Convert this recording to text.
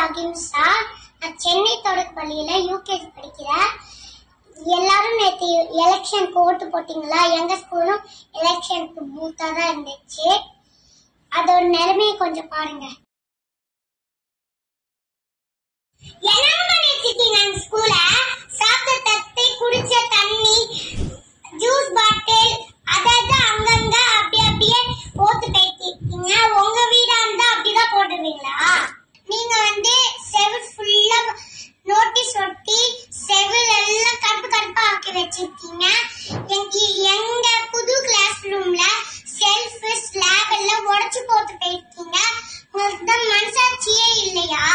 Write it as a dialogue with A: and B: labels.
A: அகிம்சா. நான் சென்னை தொடக்க பள்ளியில யூகேஜி படிக்கிறேன். எல்லாரும் நேற்று எலெக்ஷனுக்கு ஓட்டு போட்டீங்களா? எங்க ஸ்கூலும் எலெக்ஷனுக்கு பூத்தா தான் இருந்துச்சு. அதோட நிலைமையை கொஞ்சம் பாருங்க. ஸ்கூல சாப்பிட்ட தட்டு, குடிச்ச தண்ணி, ஜூஸ் பாட்டில் அதாவது அங்கங்க அப்படியே போட்டு பேசிருக்கீங்க. உங்க வீடா இருந்தா அப்படிதான் போட்டுருவீங்களா? நீங்க செவில் ஃபுல்லா நோட்டீஸ் ஒட்டி செவில் எல்லாம் கருப்பு கருப்பா ஆக்கி வச்சிருக்கீங்க. எங்க புது கிளாஸ் ரூம்ல செல்ஃப் ஸ்லாப் எல்லாம் உடைச்சு போட்டு போயிருக்கீங்க. உங்களுக்கு தான் மனசாட்சியே இல்லையா?